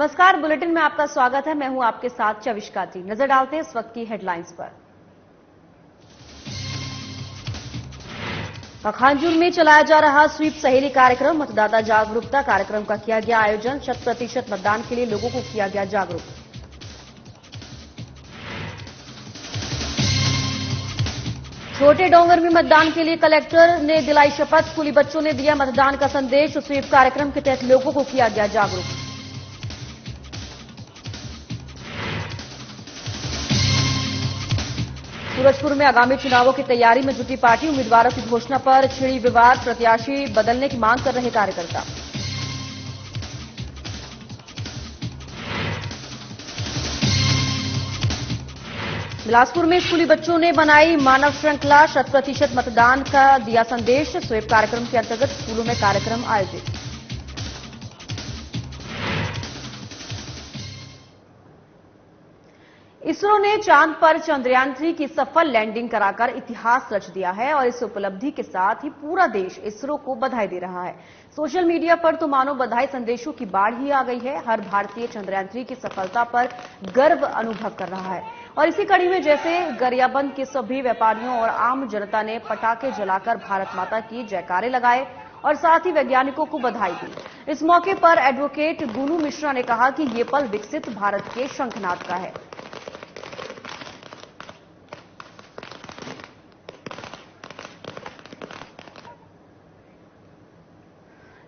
नमस्कार, बुलेटिन में आपका स्वागत है। मैं हूं आपके साथ चविष्का जी। नजर डालते हैं इस वक्त की हेडलाइंस पर। पखांजूर में चलाया जा रहा स्वीप सहेली कार्यक्रम, मतदाता जागरूकता कार्यक्रम का किया गया आयोजन। 100% मतदान के लिए लोगों को किया गया जागरूक। छोटे डोंगर में मतदान के लिए कलेक्टर ने दिलाई शपथ। स्कूली बच्चों ने दिया मतदान का संदेश। स्वीप कार्यक्रम के तहत लोगों को किया गया जागरूक। सूरजपुर में आगामी चुनावों की तैयारी में जुटी पार्टी। उम्मीदवारों की घोषणा पर छिड़ी विवाद, प्रत्याशी बदलने की मांग कर रहे कार्यकर्ता। बिलासपुर में स्कूली बच्चों ने बनाई मानव श्रृंखला। 100% मतदान का दिया संदेश। स्वीप कार्यक्रम के अंतर्गत स्कूलों में कार्यक्रम आयोजित। इसरो ने चांद पर चंद्रयान-3 की सफल लैंडिंग कराकर इतिहास रच दिया है और इस उपलब्धि के साथ ही पूरा देश इसरो को बधाई दे रहा है। सोशल मीडिया पर तो मानो बधाई संदेशों की बाढ़ ही आ गई है। हर भारतीय चंद्रयान-3 की सफलता पर गर्व अनुभव कर रहा है और इसी कड़ी में जैसे गरियाबंद के सभी व्यापारियों और आम जनता ने पटाखे जलाकर भारत माता की जयकारे लगाए और साथ ही वैज्ञानिकों को बधाई दी। इस मौके पर एडवोकेट गुनू मिश्रा ने कहा कि ये पल विकसित भारत के शंखनाद का है।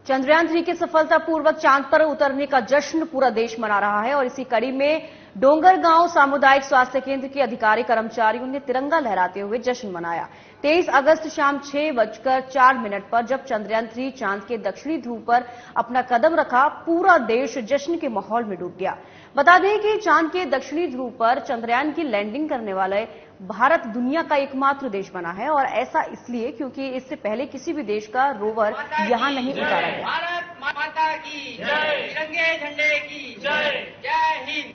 चंद्रयान-3 के सफलतापूर्वक चांद पर उतरने का जश्न पूरा देश मना रहा है और इसी कड़ी में डोंगरगांव सामुदायिक स्वास्थ्य केंद्र के अधिकारी कर्मचारियों ने तिरंगा लहराते हुए जश्न मनाया। 23 अगस्त शाम 6:04 पर जब चंद्रयान-3 चांद के दक्षिणी ध्रुव पर अपना कदम रखा, पूरा देश जश्न के माहौल में डूब गया। बता दें कि चांद के दक्षिणी ध्रुव पर चंद्रयान की लैंडिंग करने वाले भारत दुनिया का एकमात्र देश बना है और ऐसा इसलिए क्योंकि इससे पहले किसी भी देश का रोवर यहां नहीं उतारा गया। भारत माता की जय, तिरंगे झंडे की जय, जय हिंद।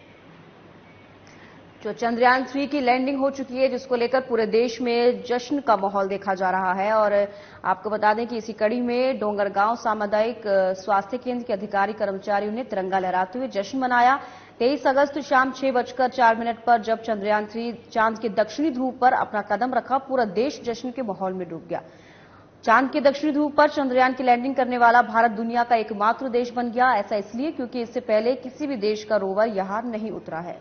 जो चंद्रयान-3 की लैंडिंग हो चुकी है, जिसको लेकर पूरे देश में जश्न का माहौल देखा जा रहा है और आपको बता दें कि इसी कड़ी में डोंगरगांव सामुदायिक स्वास्थ्य केंद्र के अधिकारी कर्मचारियों ने तिरंगा लहराते हुए जश्न मनाया। 23 अगस्त शाम 6:04 पर जब चंद्रयान-3 चांद के दक्षिणी ध्रुव पर अपना कदम रखा, पूरा देश जश्न के माहौल में डूब गया। चांद के दक्षिणी ध्रुव पर चंद्रयान की लैंडिंग करने वाला भारत दुनिया का एकमात्र देश बन गया। ऐसा इसलिए क्योंकि इससे पहले किसी भी देश का रोवर यहां नहीं उतरा है।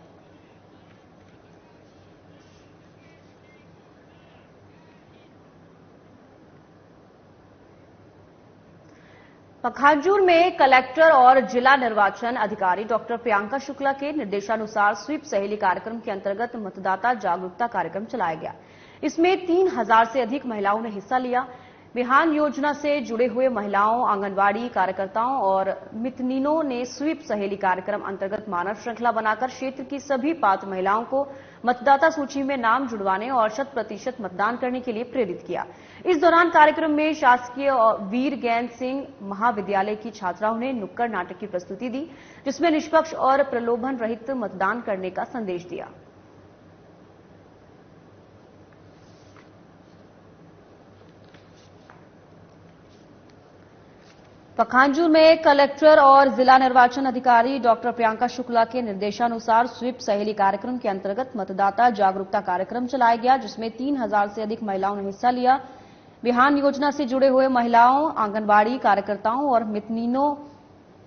पखांजूर में कलेक्टर और जिला निर्वाचन अधिकारी डॉक्टर प्रियंका शुक्ला के निर्देशानुसार स्वीप सहेली कार्यक्रम के अंतर्गत मतदाता जागरूकता कार्यक्रम चलाया गया। इसमें 3000 से अधिक महिलाओं ने हिस्सा लिया। बिहान योजना से जुड़े हुए महिलाओं, आंगनवाड़ी कार्यकर्ताओं और मितनिनों ने स्वीप सहेली कार्यक्रम अंतर्गत मानव श्रृंखला बनाकर क्षेत्र की सभी पात्र महिलाओं को मतदाता सूची में नाम जुड़वाने और 100% मतदान करने के लिए प्रेरित किया। इस दौरान कार्यक्रम में शासकीय वीर गैंद सिंह महाविद्यालय की छात्राओं ने नुक्कड़ नाटक की प्रस्तुति दी, जिसमें निष्पक्ष और प्रलोभन रहित मतदान करने का संदेश दिया। पखांजूर में कलेक्टर और जिला निर्वाचन अधिकारी डॉक्टर प्रियंका शुक्ला के निर्देशानुसार स्वीप सहेली कार्यक्रम के अंतर्गत मतदाता जागरूकता कार्यक्रम चलाया गया, जिसमें 3000 से अधिक महिलाओं ने हिस्सा लिया। बिहान योजना से जुड़े हुए महिलाओं, आंगनबाड़ी कार्यकर्ताओं और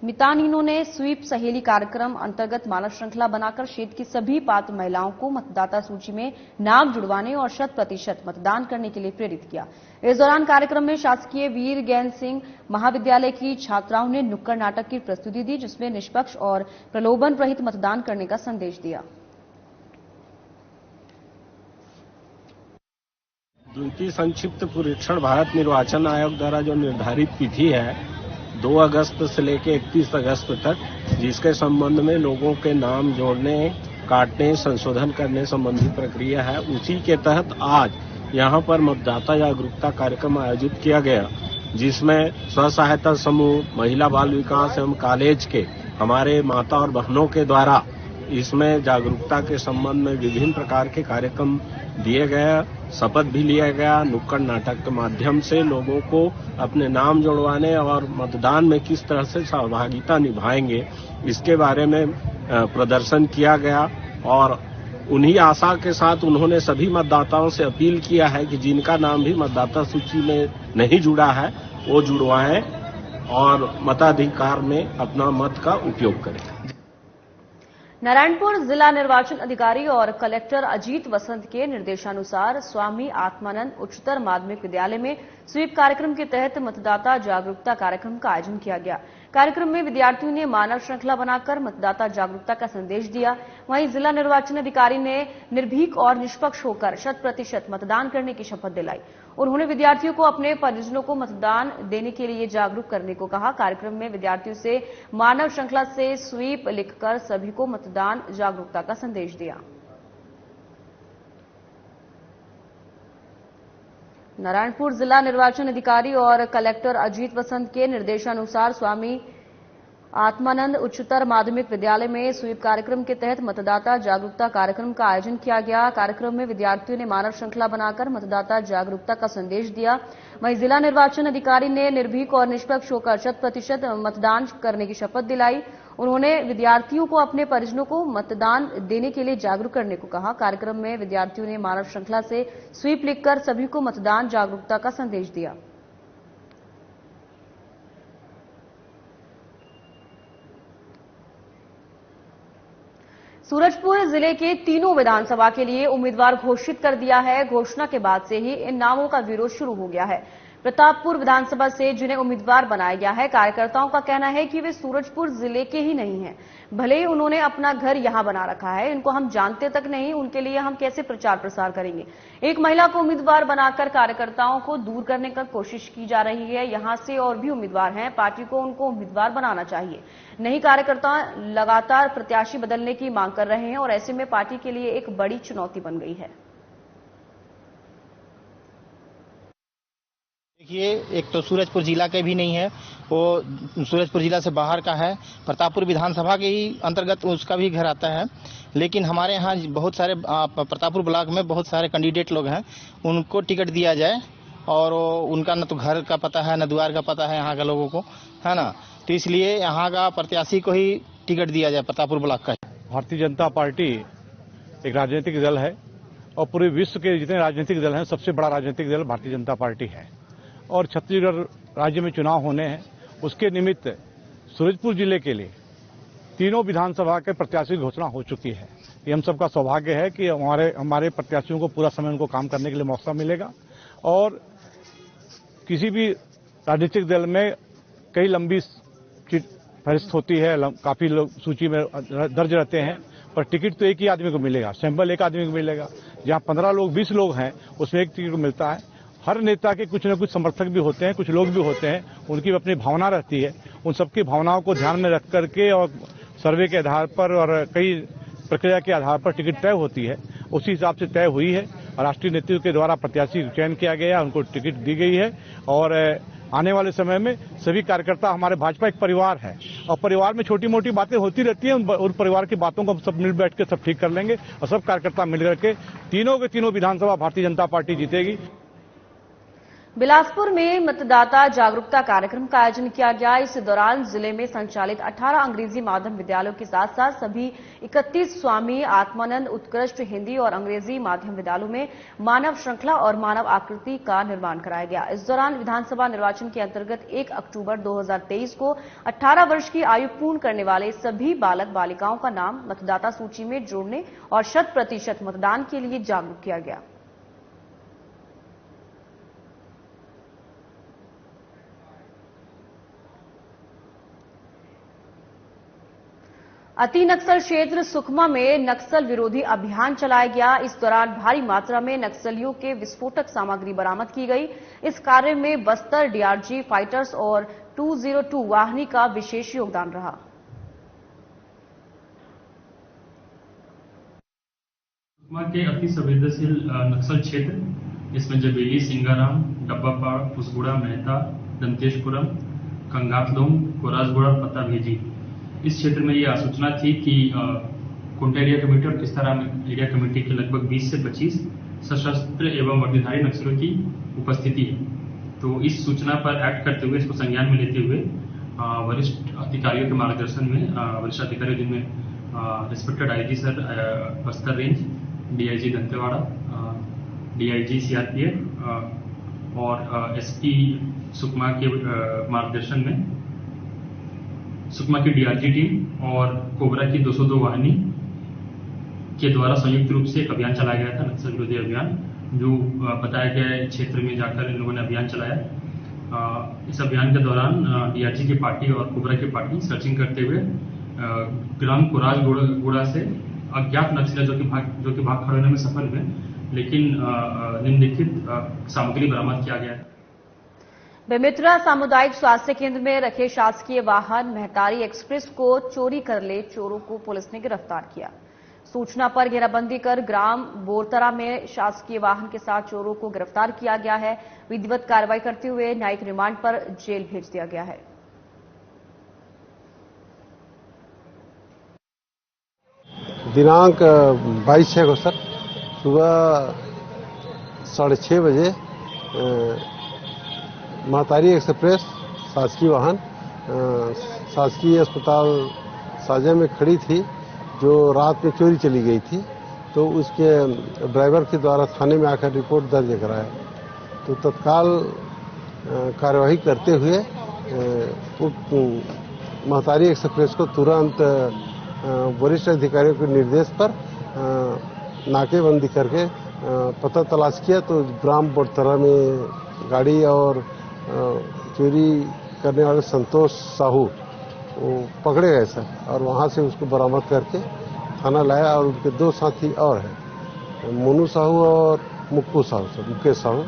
मितानिनों ने स्वीप सहेली कार्यक्रम अंतर्गत मानव श्रृंखला बनाकर क्षेत्र की सभी पात्र महिलाओं को मतदाता सूची में नाम जुड़वाने और 100% मतदान करने के लिए प्रेरित किया। इस दौरान कार्यक्रम में शासकीय वीर गैंद सिंह महाविद्यालय की छात्राओं ने नुक्कड़ नाटक की प्रस्तुति दी, जिसमें निष्पक्ष और प्रलोभन रहित मतदान करने का संदेश दिया। द्वितीय संक्षिप्त पुरीक्षण भारत निर्वाचन आयोग द्वारा जो निर्धारित तिथि है 2 अगस्त से लेकर 31 अगस्त तक, जिसके संबंध में लोगों के नाम जोड़ने, काटने, संशोधन करने संबंधी प्रक्रिया है, उसी के तहत आज यहां पर मतदाता जागरूकता कार्यक्रम आयोजित किया गया, जिसमें स्व सहायता समूह, महिला बाल विकास एवं कॉलेज के हमारे माता और बहनों के द्वारा इसमें जागरूकता के संबंध में विभिन्न प्रकार के कार्यक्रम दिए गए। शपथ भी लिया गया। नुक्कड़ नाटक के माध्यम से लोगों को अपने नाम जुड़वाने और मतदान में किस तरह से सहभागिता निभाएंगे इसके बारे में प्रदर्शन किया गया। और उन्हीं आशा के साथ उन्होंने सभी मतदाताओं से अपील किया है कि जिनका नाम भी मतदाता सूची में नहीं जुड़ा है वो जुड़वाएं और मताधिकार में अपना मत का उपयोग करें। नारायणपुर जिला निर्वाचन अधिकारी और कलेक्टर अजीत वसंत के निर्देशानुसार स्वामी आत्मानंद उच्चतर माध्यमिक विद्यालय में स्वीप कार्यक्रम के तहत मतदाता जागरूकता कार्यक्रम का आयोजन किया गया। कार्यक्रम में विद्यार्थियों ने मानव श्रृंखला बनाकर मतदाता जागरूकता का संदेश दिया। वहीं जिला निर्वाचन अधिकारी ने निर्भीक और निष्पक्ष होकर 100% मतदान करने की शपथ दिलाई। उन्होंने विद्यार्थियों को अपने परिजनों को मतदान देने के लिए जागरूक करने को कहा। कार्यक्रम में विद्यार्थियों से मानव श्रृंखला से स्वीप लिखकर सभी को मतदान जागरूकता का संदेश दिया। नारायणपुर जिला निर्वाचन अधिकारी और कलेक्टर अजीत वसंत के निर्देशानुसार स्वामी आत्मानंद उच्चतर माध्यमिक विद्यालय में स्वीप कार्यक्रम के तहत मतदाता जागरूकता कार्यक्रम का आयोजन किया गया। कार्यक्रम में विद्यार्थियों ने मानव श्रृंखला बनाकर मतदाता जागरूकता का संदेश दिया। वहीं जिला निर्वाचन अधिकारी ने निर्भीक और निष्पक्ष होकर 100% मतदान करने की शपथ दिलाई। उन्होंने विद्यार्थियों को अपने परिजनों को मतदान देने के लिए जागरूक करने को कहा। कार्यक्रम में विद्यार्थियों ने मानव श्रृंखला से स्वीप लिखकर सभी को मतदान जागरूकता का संदेश दिया। सूरजपुर जिले के तीनों विधानसभा के लिए उम्मीदवार घोषित कर दिया है। घोषणा के बाद से ही इन नामों का विरोध शुरू हो गया है। प्रतापपुर विधानसभा से जिन्हें उम्मीदवार बनाया गया है, कार्यकर्ताओं का कहना है कि वे सूरजपुर जिले के ही नहीं हैं। भले ही उन्होंने अपना घर यहां बना रखा है, इनको हम जानते तक नहीं, उनके लिए हम कैसे प्रचार प्रसार करेंगे। एक महिला को उम्मीदवार बनाकर कार्यकर्ताओं को दूर करने की कोशिश की जा रही है। यहां से और भी उम्मीदवार हैं, पार्टी को उनको उम्मीदवार बनाना चाहिए। नहीं, कार्यकर्ता लगातार प्रत्याशी बदलने की मांग कर रहे हैं और ऐसे में पार्टी के लिए एक बड़ी चुनौती बन गई है। देखिए, एक तो सूरजपुर जिला के भी नहीं है, वो सूरजपुर जिला से बाहर का है। प्रतापपुर विधानसभा के ही अंतर्गत उसका भी घर आता है। लेकिन हमारे यहाँ बहुत सारे प्रतापपुर ब्लॉक में बहुत सारे कैंडिडेट लोग हैं, उनको टिकट दिया जाए और उनका न तो घर का पता है न द्वार का पता है यहाँ के लोगों को, है ना। तो इसलिए यहाँ का प्रत्याशी को ही टिकट दिया जाए प्रतापपुर ब्लॉक का। भारतीय जनता पार्टी एक राजनीतिक दल है और पूरे विश्व के जितने राजनीतिक दल हैं सबसे बड़ा राजनीतिक दल भारतीय जनता पार्टी है। और छत्तीसगढ़ राज्य में चुनाव होने हैं, उसके निमित्त सूरजपुर जिले के लिए तीनों विधानसभा के प्रत्याशी की घोषणा हो चुकी है। ये हम सबका सौभाग्य है कि हमारे प्रत्याशियों को पूरा समय उनको काम करने के लिए मौका मिलेगा। और किसी भी राजनीतिक दल में कई लंबी फहरिस्त होती है, काफी लोग सूची में दर्ज रहते हैं, पर टिकट तो एक ही आदमी को मिलेगा, सैंपल एक आदमी को मिलेगा। जहां 15 लोग 20 लोग हैं उसमें एक टिकट मिलता है। हर नेता के कुछ न कुछ समर्थक भी होते हैं, कुछ लोग भी होते हैं, उनकी अपनी भावना रहती है। उन सबकी भावनाओं को ध्यान में रख करके और सर्वे के आधार पर और कई प्रक्रिया के आधार पर टिकट तय होती है। उसी हिसाब से तय हुई है और राष्ट्रीय नेतृत्व के द्वारा प्रत्याशी चयन किया गया, उनको टिकट दी गई है। और आने वाले समय में सभी कार्यकर्ता, हमारे भाजपा एक परिवार है और परिवार में छोटी मोटी बातें होती रहती हैं, उन परिवार की बातों को हम सब मिल बैठ के सब ठीक कर लेंगे और सब कार्यकर्ता मिलकर के तीनों के तीनों विधानसभा भारतीय जनता पार्टी जीतेगी। बिलासपुर में मतदाता जागरूकता कार्यक्रम का आयोजन किया गया। इस दौरान जिले में संचालित 18 अंग्रेजी माध्यम विद्यालयों के साथ साथ सभी 31 स्वामी आत्मानंद उत्कृष्ट हिंदी और अंग्रेजी माध्यम विद्यालयों में मानव श्रृंखला और मानव आकृति का निर्माण कराया गया। इस दौरान विधानसभा निर्वाचन के अंतर्गत 1 अक्टूबर 2023 को 18 वर्ष की आयु पूर्ण करने वाले सभी बालक बालिकाओं का नाम मतदाता सूची में जोड़ने और 100% मतदान के लिए जागरूक किया गया। अति नक्सल क्षेत्र सुकमा में नक्सल विरोधी अभियान चलाया गया। इस दौरान भारी मात्रा में नक्सलियों के विस्फोटक सामग्री बरामद की गई। इस कार्य में बस्तर डीआरजी फाइटर्स और 202 वाहिनी का विशेष योगदान रहा। सुकमा के अति संवेदनशील नक्सल क्षेत्र, इसमें जबेली, सिंगाराम, डब्बापाड़, पुसगुड़ा, मेहता, दंतेशपुरम, कंगातलोम, कोरासगुड़ा, पता भेजी। इस क्षेत्र में यह सूचना थी कि कुंटा एरिया कमेटी और किस्ताराम एरिया कमेटी के लगभग 20 से 25 सशस्त्र एवं वर्दीधारी नक्सलियों की उपस्थिति है। तो इस सूचना पर एक्ट करते हुए, इसको संज्ञान में लेते हुए वरिष्ठ अधिकारियों के मार्गदर्शन में वरिष्ठ अधिकारी जिनमें respected IG sir Bastar range, DIG Dantewada, DIG CRPF और एसपी सुकमा के मार्गदर्शन में सुकमा की डीआरजी टीम और कोबरा की 202 वाहिनी के द्वारा संयुक्त रूप से एक अभियान चलाया गया था, नक्सल विरोधी अभियान, जो बताया गया क्षेत्र में जाकर इन लोगों ने अभियान चलाया। इस अभियान के दौरान डीआरजी की पार्टी और कोबरा की पार्टी सर्चिंग करते हुए ग्राम कोराजगुड़ा से अज्ञात नक्सली जो कि भाग खड़े होने में सफल हुए, लेकिन निम्नलिखित सामग्री बरामद किया गया है। बेमित्रा सामुदायिक स्वास्थ्य केंद्र में रखे शासकीय वाहन महतारी एक्सप्रेस को चोरी कर ले चोरों को पुलिस ने गिरफ्तार किया। सूचना पर घेराबंदी कर ग्राम बोरतरा में शासकीय वाहन के साथ चोरों को गिरफ्तार किया गया है। विधिवत कार्रवाई करते हुए न्यायिक रिमांड पर जेल भेज दिया गया है। दिनांक 22/6 को सर सुबह 6:30 बजे महतारी एक्सप्रेस शासकीय वाहन शासकीय अस्पताल साजा में खड़ी थी, जो रात में चोरी चली गई थी। तो उसके ड्राइवर के द्वारा थाने में आकर रिपोर्ट दर्ज कराया। तो तत्काल कार्यवाही करते हुए महतारी एक्सप्रेस को तुरंत वरिष्ठ अधिकारियों के निर्देश पर नाकेबंदी करके पता तलाश किया। तो ग्राम बोरतरा में गाड़ी और चोरी करने वाले संतोष साहू वो पकड़े गए सर, और वहां से उसको बरामद करके थाना लाया। और उनके 2 साथी और हैं, मोनू साहू और मुक्कू साहू सर, मुकेश साहू।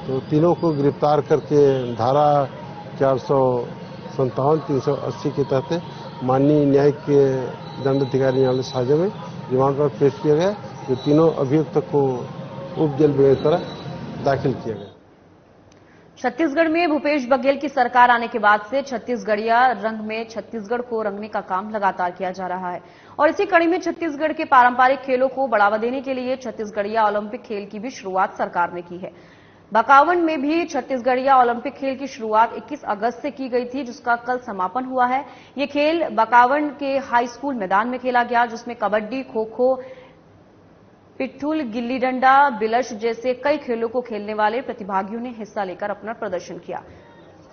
तो तीनों को गिरफ्तार करके धारा 457, 380 के तहत माननीय न्यायिक के दंड अधिकारी न्यायालय साजा में रिमांड पर पेश किया गया। जो तीनों अभियुक्त को उप जेल बेमेतरा दाखिल किया गया। छत्तीसगढ़ में भूपेश बघेल की सरकार आने के बाद से छत्तीसगढ़िया रंग में छत्तीसगढ़ को रंगने का काम लगातार किया जा रहा है। और इसी कड़ी में छत्तीसगढ़ के पारंपरिक खेलों को बढ़ावा देने के लिए छत्तीसगढ़िया ओलंपिक खेल की भी शुरुआत सरकार ने की है। बकावंड में भी छत्तीसगढ़िया ओलंपिक खेल की शुरुआत 21 अगस्त से की गई थी, जिसका कल समापन हुआ है। ये खेल बकावंड के हाई स्कूल मैदान में खेला गया, जिसमें कबड्डी, खो खो, पिट्ठूल, गिल्ली डंडा, बिलश जैसे कई खेलों को खेलने वाले प्रतिभागियों ने हिस्सा लेकर अपना प्रदर्शन किया।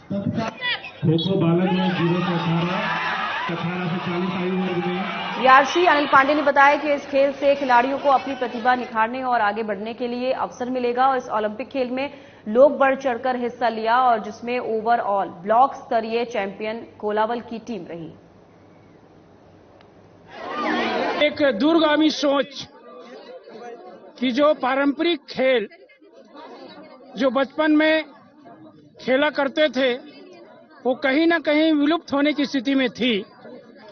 खो-खो बालक में 0 से 18 से 40 आयु वर्ग में वीआरसी अनिल पांडे ने बताया कि इस खेल से खिलाड़ियों को अपनी प्रतिभा निखारने और आगे बढ़ने के लिए अवसर मिलेगा। और इस ओलंपिक खेल में लोग बढ़ चढ़कर हिस्सा लिया, और जिसमें ओवरऑल ब्लॉक स्तरीय चैंपियन कोलावल की टीम रही। एक दूरगामी सोच कि जो पारंपरिक खेल जो बचपन में खेला करते थे वो कहीं ना कहीं विलुप्त होने की स्थिति में थी,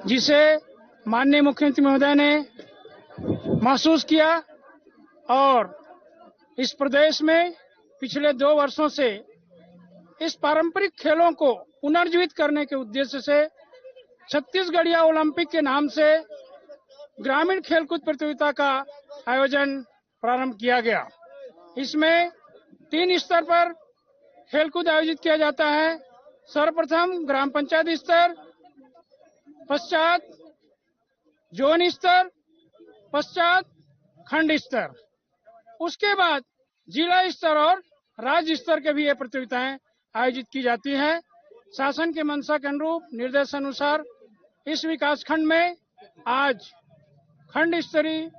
जिसे माननीय मुख्यमंत्री महोदय ने महसूस किया और इस प्रदेश में पिछले 2 वर्षों से इस पारंपरिक खेलों को पुनर्जीवित करने के उद्देश्य से छत्तीसगढ़िया ओलंपिक के नाम से ग्रामीण खेलकूद प्रतियोगिता का आयोजन प्रारंभ किया गया। इसमें 3 स्तर पर खेलकूद आयोजित किया जाता है। सर्वप्रथम ग्राम पंचायत स्तर, पश्चात जोन स्तर, पश्चात खंड स्तर, उसके बाद जिला स्तर और राज्य स्तर के भी ये प्रतियोगिताएं आयोजित की जाती हैं। शासन के मंशा के अनुरूप निर्देशानुसार इस विकासखंड में आज खंड स्तरीय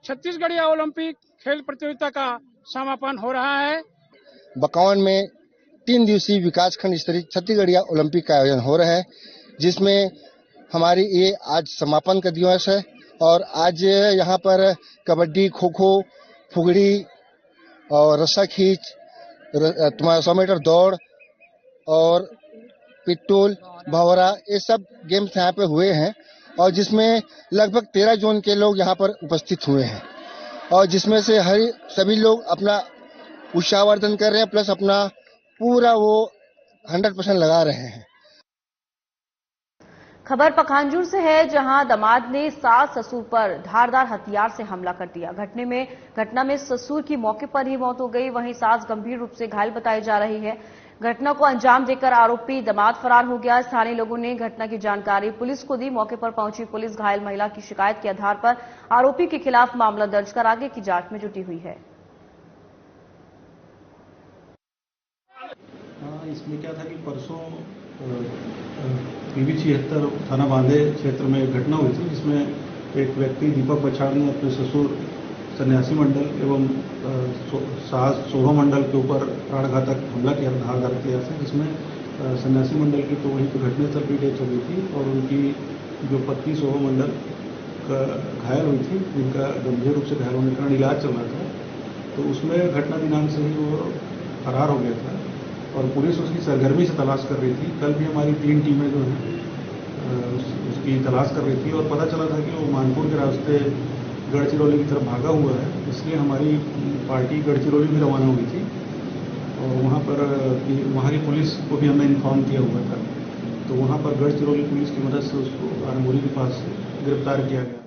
छत्तीसगढ़िया ओलंपिक खेल प्रतियोगिता का समापन हो रहा है। बकावंड में 3 दिवसीय विकासखंड स्तरीय छत्तीसगढ़िया ओलंपिक का आयोजन हो रहा है, जिसमें हमारी ये आज समापन का दिवस है। और आज यहाँ पर कबड्डी, खो खो, फुगड़ी और रस्सा खींच, तुम्हारा 100 मीटर दौड़ और पिट्टूल, भंवरा, ये सब गेम्स यहाँ पे हुए हैं। और जिसमें लगभग 13 जोन के लोग यहाँ पर उपस्थित हुए हैं, और जिसमें से सभी लोग अपना उत्साहवर्धन कर रहे हैं, प्लस अपना पूरा वो 100% लगा रहे हैं। खबर पखांजूर से है, जहां दामाद ने सास ससुर पर धारदार हथियार से हमला कर दिया। घटना में ससुर की मौके पर ही मौत हो गई, वहीं सास गंभीर रूप से घायल बताई जा रही है। घटना को अंजाम देकर आरोपी दामाद फरार हो गया। स्थानीय लोगों ने घटना की जानकारी पुलिस को दी। मौके पर पहुंची पुलिस घायल महिला की शिकायत के आधार पर आरोपी के खिलाफ मामला दर्ज कर आगे की जांच में जुटी हुई है। इसमें क्या था कि परसों पीवी 76 थाना बांधे क्षेत्र में एक घटना हुई थी, जिसमें एक व्यक्ति दीपक बछाड़ ने अपने ससुर सन्यासी मंडल एवं सास शोभा मंडल के ऊपर प्राणघातक हमला किया धारदार हथियार से, जिसमें सन्यासी मंडल की तो वहीं पर घटनास्थल पर डेथ हो गई थी और उनकी जो पत्नी शोभा मंडल घायल हुई थी, जिनका गंभीर रूप से घायल होने के कारण इलाज चल रहा था। तो उसमें घटना दिनांक से ही वो फरार हो गया था और पुलिस उसकी सरगर्मी से तलाश कर रही थी। कल भी हमारी 3 टीमें जो हैं उसकी तलाश कर रही थी और पता चला था कि वो मानपुर के रास्ते गढ़चिरौली की तरफ भागा हुआ है। इसलिए हमारी पार्टी गढ़चिरौली भी रवाना हुई थी और वहाँ की पुलिस को भी हमने इन्फॉर्म किया हुआ था। तो वहाँ पर गढ़चिरौली पुलिस की मदद से उसको आरमोरी के पास गिरफ्तार किया गया।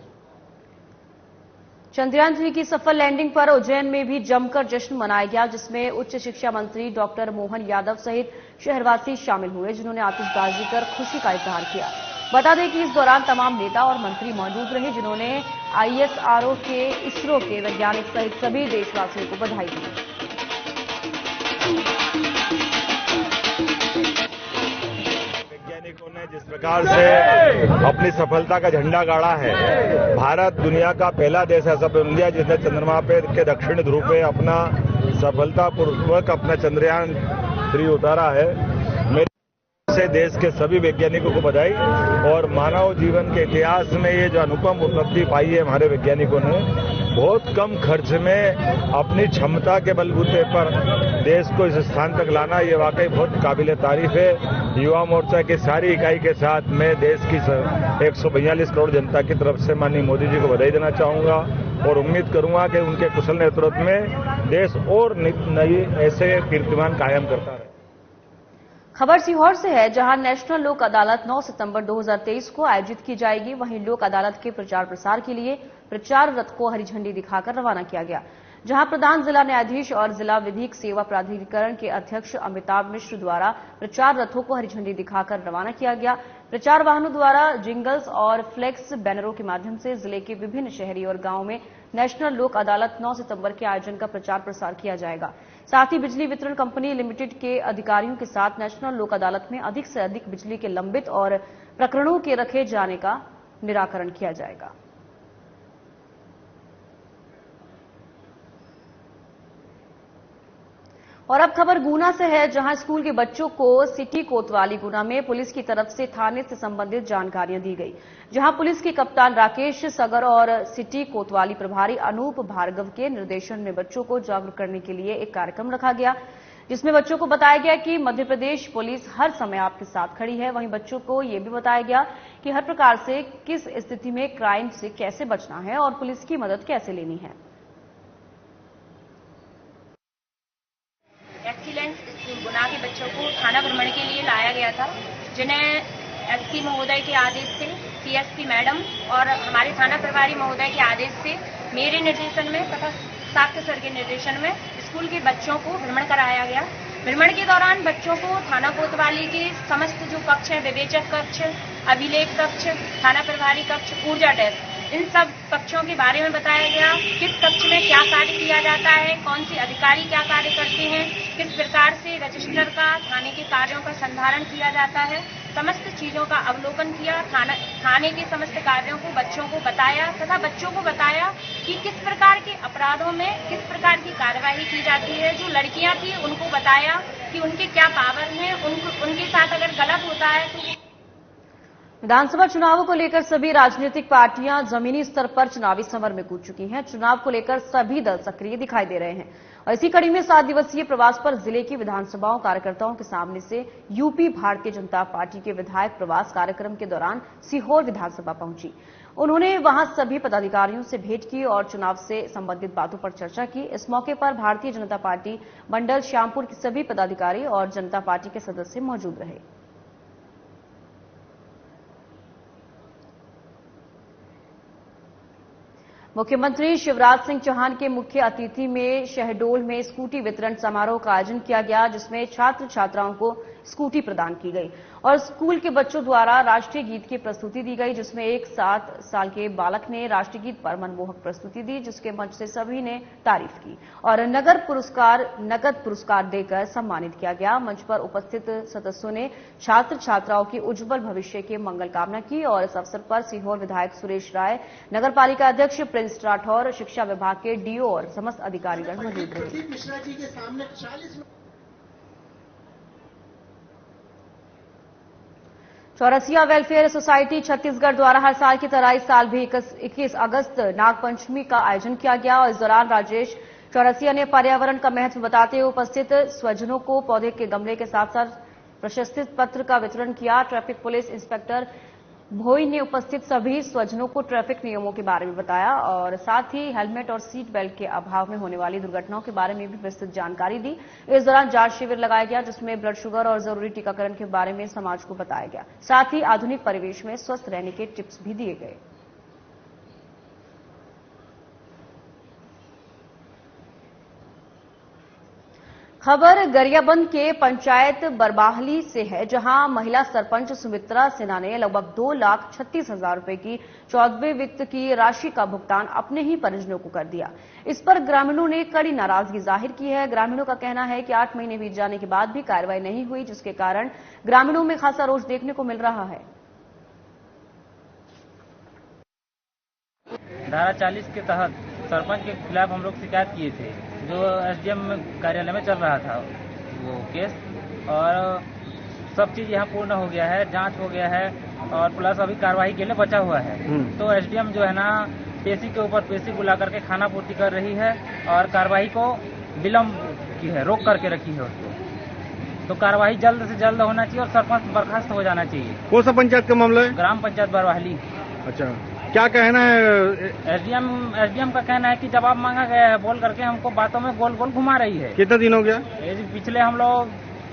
चंद्रयान 3 की सफल लैंडिंग पर उज्जैन में भी जमकर जश्न मनाया गया, जिसमें उच्च शिक्षा मंत्री डॉक्टर मोहन यादव सहित शहरवासी शामिल हुए, जिन्होंने आतिशबाजी कर खुशी का इजहार किया। बता दें कि इस दौरान तमाम नेता और मंत्री मौजूद रहे, जिन्होंने ISRO के इसरो के वैज्ञानिक सहित सभी देशवासियों को बधाई दी। वैज्ञानिकों ने जिस प्रकार से अपनी सफलता का झंडा गाड़ा है, भारत दुनिया का पहला देश ऐसा बन गया जिसने चंद्रमा पे के दक्षिण ध्रुव पे अपना सफलतापूर्वक अपना चंद्रयान 3 उतारा है। मेरे से देश के सभी वैज्ञानिकों को बधाई और मानव जीवन के इतिहास में ये जो अनुपम उपलब्धि पाई है हमारे वैज्ञानिकों ने, बहुत कम खर्च में अपनी क्षमता के बलबूते पर देश को इस स्थान तक लाना, ये वाकई बहुत काबिल तारीफ है। युवा मोर्चा की सारी इकाई के साथ मैं देश की 142 करोड़ जनता की तरफ से माननीय मोदी जी को बधाई देना चाहूंगा और उम्मीद करूंगा कि उनके कुशल नेतृत्व में देश और नई ऐसे कीर्तिमान कायम करता रहे। खबर सीहोर से है, जहां नेशनल लोक अदालत 9 सितंबर 2023 को आयोजित की जाएगी। वहीं लोक अदालत के प्रचार प्रसार के लिए प्रचार रथ को हरी झंडी दिखाकर रवाना किया गया, जहां प्रधान जिला न्यायाधीश और जिला विधिक सेवा प्राधिकरण के अध्यक्ष अमिताभ मिश्र द्वारा प्रचार रथों को हरी झंडी दिखाकर रवाना किया गया। प्रचार वाहनों द्वारा जिंगल्स और फ्लेक्स बैनरों के माध्यम से जिले के विभिन्न शहरी और गांवों में नेशनल लोक अदालत 9 सितंबर के आयोजन का प्रचार प्रसार किया जाएगा। साथ ही बिजली वितरण कंपनी लिमिटेड के अधिकारियों के साथ नेशनल लोक अदालत में अधिक से अधिक बिजली के लंबित और प्रकरणों के रखे जाने का निराकरण किया जाएगा। और अब खबर गुना से है, जहां स्कूल के बच्चों को सिटी कोतवाली गुना में पुलिस की तरफ से थाने से संबंधित जानकारियां दी गई, जहां पुलिस के कप्तान राकेश सगर और सिटी कोतवाली प्रभारी अनूप भार्गव के निर्देशन में बच्चों को जागरूक करने के लिए एक कार्यक्रम रखा गया, जिसमें बच्चों को बताया गया कि मध्य प्रदेश पुलिस हर समय आपके साथ खड़ी है। वहीं बच्चों को यह भी बताया गया कि हर प्रकार से किस स्थिति में क्राइम से कैसे बचना है और पुलिस की मदद कैसे लेनी है। एक्सीलेंस स्कूल गुना के बच्चों को थाना भ्रमण के लिए लाया गया था, जिन्हें एसपी महोदय के आदेश से, सीएसपी मैडम और हमारे थाना प्रभारी महोदय के आदेश से, मेरे निर्देशन में तथा साक्ष्य सर के निर्देशन में स्कूल के बच्चों को भ्रमण कराया गया। भ्रमण के दौरान बच्चों को थाना कोतवाली के समस्त जो कक्ष है, विवेचक कक्ष, अभिलेख कक्ष, थाना प्रभारी कक्ष, ऊर्जा डेस्क, इन सब कक्षों के बारे में बताया गया। किस कक्ष में क्या कार्य किया जाता है, कौन से अधिकारी क्या कार्य करते हैं, किस प्रकार से रजिस्टर का थाने के कार्यों का संधारण किया जाता है, समस्त चीजों का अवलोकन किया। थाने के समस्त कार्यों को बच्चों को बताया तथा बच्चों को बताया कि किस प्रकार के अपराधों में किस प्रकार की कार्यवाही की जाती है। जो लड़कियां थी उनको बताया कि उनके क्या पावर हैं, उनके साथ अगर गलत होता है तो। विधानसभा चुनावों को लेकर सभी राजनीतिक पार्टियां जमीनी स्तर पर चुनावी समर में कूद चुकी हैं। चुनाव को लेकर सभी दल सक्रिय दिखाई दे रहे हैं और इसी कड़ी में 7 दिवसीय प्रवास पर जिले की विधानसभाओं कार्यकर्ताओं के सामने से यूपी भारतीय जनता पार्टी के विधायक प्रवास कार्यक्रम के दौरान सीहोर विधानसभा पहुंची। उन्होंने वहां सभी पदाधिकारियों से भेंट की और चुनाव से संबंधित बातों पर चर्चा की। इस मौके पर भारतीय जनता पार्टी मंडल श्यामपुर के सभी पदाधिकारी और जनता पार्टी के सदस्य मौजूद रहे। मुख्यमंत्री शिवराज सिंह चौहान के मुख्य अतिथि में शहडोल में स्कूटी वितरण समारोह का आयोजन किया गया, जिसमें छात्र छात्राओं को स्कूटी प्रदान की गई और स्कूल के बच्चों द्वारा राष्ट्रीय गीत की प्रस्तुति दी गई, जिसमें एक 7 साल के बालक ने राष्ट्रीय गीत पर मनमोहक प्रस्तुति दी, जिसके मंच से सभी ने तारीफ की और नगद पुरस्कार देकर सम्मानित किया गया। मंच पर उपस्थित सदस्यों ने छात्र छात्राओं की उज्जवल भविष्य की मंगल कामना की और इस अवसर पर सीहोर विधायक सुरेश राय, नगर पालिका अध्यक्ष प्रिंस राठौर, शिक्षा विभाग के डीओ और समस्त अधिकारीगण मौजूद रहे। चौरसिया वेलफेयर सोसाइटी छत्तीसगढ़ द्वारा हर साल की तरह इस साल भी 21 अगस्त नागपंचमी का आयोजन किया गया और इस दौरान राजेश चौरसिया ने पर्यावरण का महत्व बताते हुए उपस्थित स्वजनों को पौधे के गमले के साथ साथ प्रशस्ति पत्र का वितरण किया। ट्रैफिक पुलिस इंस्पेक्टर भोई ने उपस्थित सभी स्वजनों को ट्रैफिक नियमों के बारे में बताया और साथ ही हेलमेट और सीट बेल्ट के अभाव में होने वाली दुर्घटनाओं के बारे में भी विस्तृत जानकारी दी। इस दौरान जांच शिविर लगाया गया, जिसमें ब्लड शुगर और जरूरी टीकाकरण के बारे में समाज को बताया गया। साथ ही आधुनिक परिवेश में स्वस्थ रहने के टिप्स भी दिए गए। खबर गरियाबंद के पंचायत बरबाहली से है, जहां महिला सरपंच सुमित्रा सिन्हा ने लगभग 2,36,000 रुपए की 14वें वित्त की राशि का भुगतान अपने ही परिजनों को कर दिया। इस पर ग्रामीणों ने कड़ी नाराजगी जाहिर की है। ग्रामीणों का कहना है कि 8 महीने बीत जाने के बाद भी कार्रवाई नहीं हुई, जिसके कारण ग्रामीणों में खासा रोष देखने को मिल रहा है। धारा 40 के तहत सरपंच के खिलाफ हम लोग शिकायत किए थे, जो एसडीएम कार्यालय में चल रहा था वो केस, और सब चीज यहाँ पूर्ण हो गया है, जांच हो गया है और प्लस अभी कार्रवाई के लिए बचा हुआ है। तो एसडीएम जो है ना पेशी के ऊपर पेशी बुला करके खाना पूर्ति कर रही है और कार्रवाई को विलम्ब की है, रोक करके रखी है उसको। तो कार्रवाई जल्द से जल्द होना चाहिए और सरपंच बर्खास्त हो जाना चाहिए। कौन सा पंचायत का मामला है? ग्राम पंचायत बरवाहली। अच्छा, क्या कहना है? एसडीएम का कहना है कि जवाब मांगा गया है बोल करके हमको बातों में गोल गोल घुमा रही है। कितना दिन हो गया? पिछले हम लोग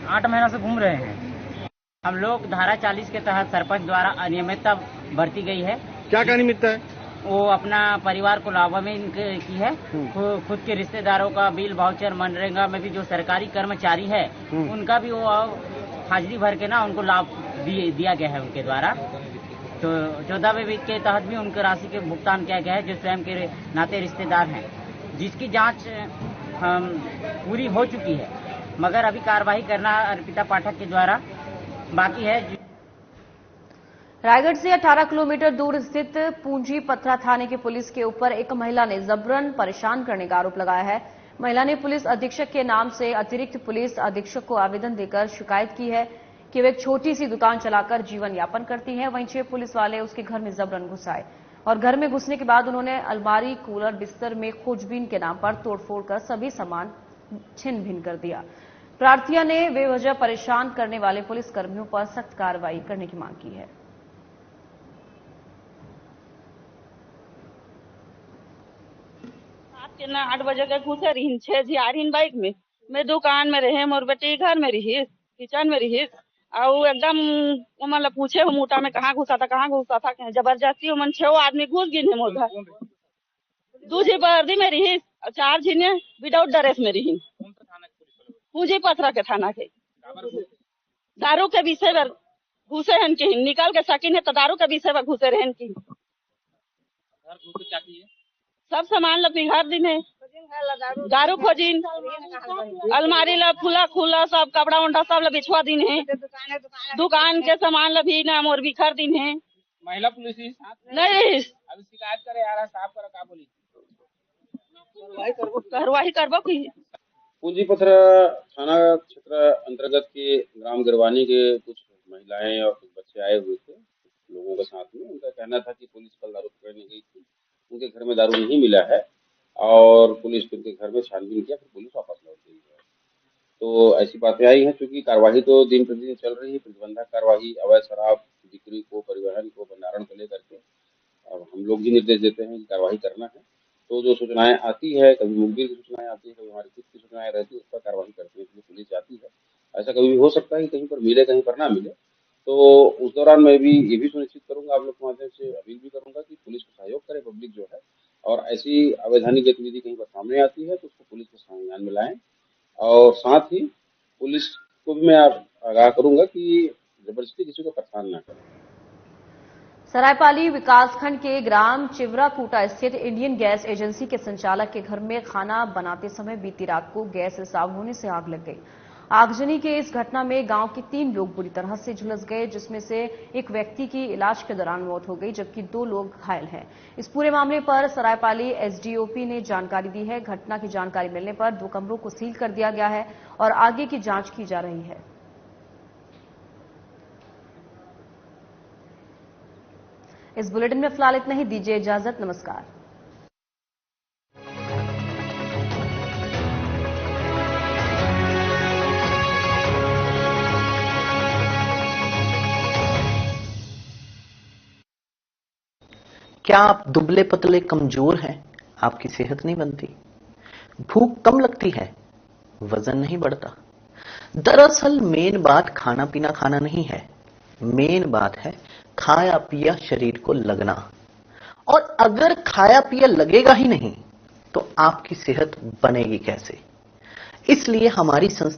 8 महीना से घूम रहे हैं। हम लोग धारा 40 के तहत सरपंच द्वारा अनियमितता बरती गई है। क्या अनियमितता है? वो अपना परिवार को लाभ में की है। खुद के रिश्तेदारों का बिल, वाउचर, मनरेगा में भी जो सरकारी कर्मचारी है उनका भी वो हाजिरी भर के ना उनको लाभ दिया गया है उनके द्वारा। तो 14वें वित्त के तहत भी उनके राशि के भुगतान किया गया है, जो स्वयं के नाते रिश्तेदार हैं, जिसकी जांच पूरी हो चुकी है, मगर अभी कार्रवाई करना अर्पिता पाठक के द्वारा बाकी है। रायगढ़ से 18 किलोमीटर दूर स्थित पूंजी पथरा थाने की पुलिस के ऊपर एक महिला ने जबरन परेशान करने का आरोप लगाया है। महिला ने पुलिस अधीक्षक के नाम से अतिरिक्त पुलिस अधीक्षक को आवेदन देकर शिकायत की है कि वे एक छोटी सी दुकान चलाकर जीवन यापन करती हैं। वहीं 6 पुलिस वाले उसके घर में जबरन घुस आए और घर में घुसने के बाद उन्होंने अलमारी, कूलर, बिस्तर में खोजबीन के नाम पर तोड़फोड़ कर सभी सामान छिन भिन कर दिया। प्रार्थिया ने बेवजह परेशान करने वाले पुलिस कर्मियों पर सख्त कार्रवाई करने की मांग की है। रात के 8 बजे के घुसे रही 6 जी आ रही बाइक में। मैं दुकान में रहे, मोर बेटी घर में रही, किचन में रही और एकदम मतलब पूछे हम मोटा में कहाँ घुसा था जबरदस्ती मन 6 आदमी घुस गिन मोर घर। दूसरी वर्दी में रही, 4 झीने विदाउट ड्रेस में रही। पूंजी पथरा के थाना के दारू के विषय पर घुसे हन की निकाल के सकिन है, तो दारू के विषय पर घुसे रहन की सब सामान ला बिघार दिन है, दारू खोजिन, अलमारी ला खुला सब कपड़ा उंडा सब ला बिछवा दिन है, दुकान के सामान ला भी ना मोर बिखर दिन है। महिला पुलिस नहीं रही अभी शिकायत करे यार साहब करो का बोली कार्रवाई करबो की। पूंजी पथरा थाना क्षेत्र अंतर्गत के ग्राम गिरवानी के कुछ महिलाएं और कुछ बच्चे आए हुए थे लोगों के साथ में। उनका कहना था कि पुलिस कल दारू पकड़ने गई थी, उनके घर में दारू नहीं मिला है और पुलिस उनके घर में छानबीन किया, फिर पुलिस वापस लौट गई है। तो ऐसी बातें आई हैं, क्योंकि कार्यवाही तो दिन प्रतिदिन चल रही है, प्रतिबंधक कार्यवाही अवैध शराब बिक्री को, परिवहन को, भंडारण को लेकर के अब हम लोग भी निर्देश देते हैं कि कार्यवाही करना है। तो जो सूचनाएं आती है, कभी मुखबिर की सूचनाएं आती है, कभी हमारी खुद की सूचनाएं रहती है, उस पर कार्रवाई करने के लिए पुलिस जाती है। ऐसा कभी भी हो सकता है कि कहीं पर मिले, कहीं पर ना मिले, तो उस दौरान मैं भी ये भी सुनिश्चित करूंगा, आप लोग के माध्यम से अपील भी करूंगा कि पुलिस को सहयोग करे पब्लिक जो है, और ऐसी अवैधानिक गतिविधि कहीं पर सामने आती है तो उसको पुलिस के संज्ञान में लाएं। और साथ ही पुलिस को भी मैं आगाह करूंगा कि जबरदस्ती किसी को परेशान ना करें। सरायपाली विकासखंड के ग्राम चिवराकूटा स्थित इंडियन गैस एजेंसी के संचालक के घर में खाना बनाते समय बीती रात को गैस रिसाव होने से आग लग गई। आगजनी के इस घटना में गांव के 3 लोग बुरी तरह से झुलस गए, जिसमें से एक व्यक्ति की इलाज के दौरान मौत हो गई, जबकि 2 लोग घायल हैं। इस पूरे मामले पर सरायपाली एसडीओपी ने जानकारी दी है। घटना की जानकारी मिलने पर 2 कमरों को सील कर दिया गया है और आगे की जांच की जा रही है। इस बुलेटिन में फिलहाल इतना ही। दीजिए इजाजत। नमस्कार। क्या आप दुबले पतले कमजोर हैं? आपकी सेहत नहीं बनती, भूख कम लगती है, वजन नहीं बढ़ता? दरअसल मेन बात खाना पीना खाना नहीं है, मेन बात है खाया पिया शरीर को लगना। और अगर खाया पिया लगेगा ही नहीं तो आपकी सेहत बनेगी कैसे? इसलिए हमारी संस्था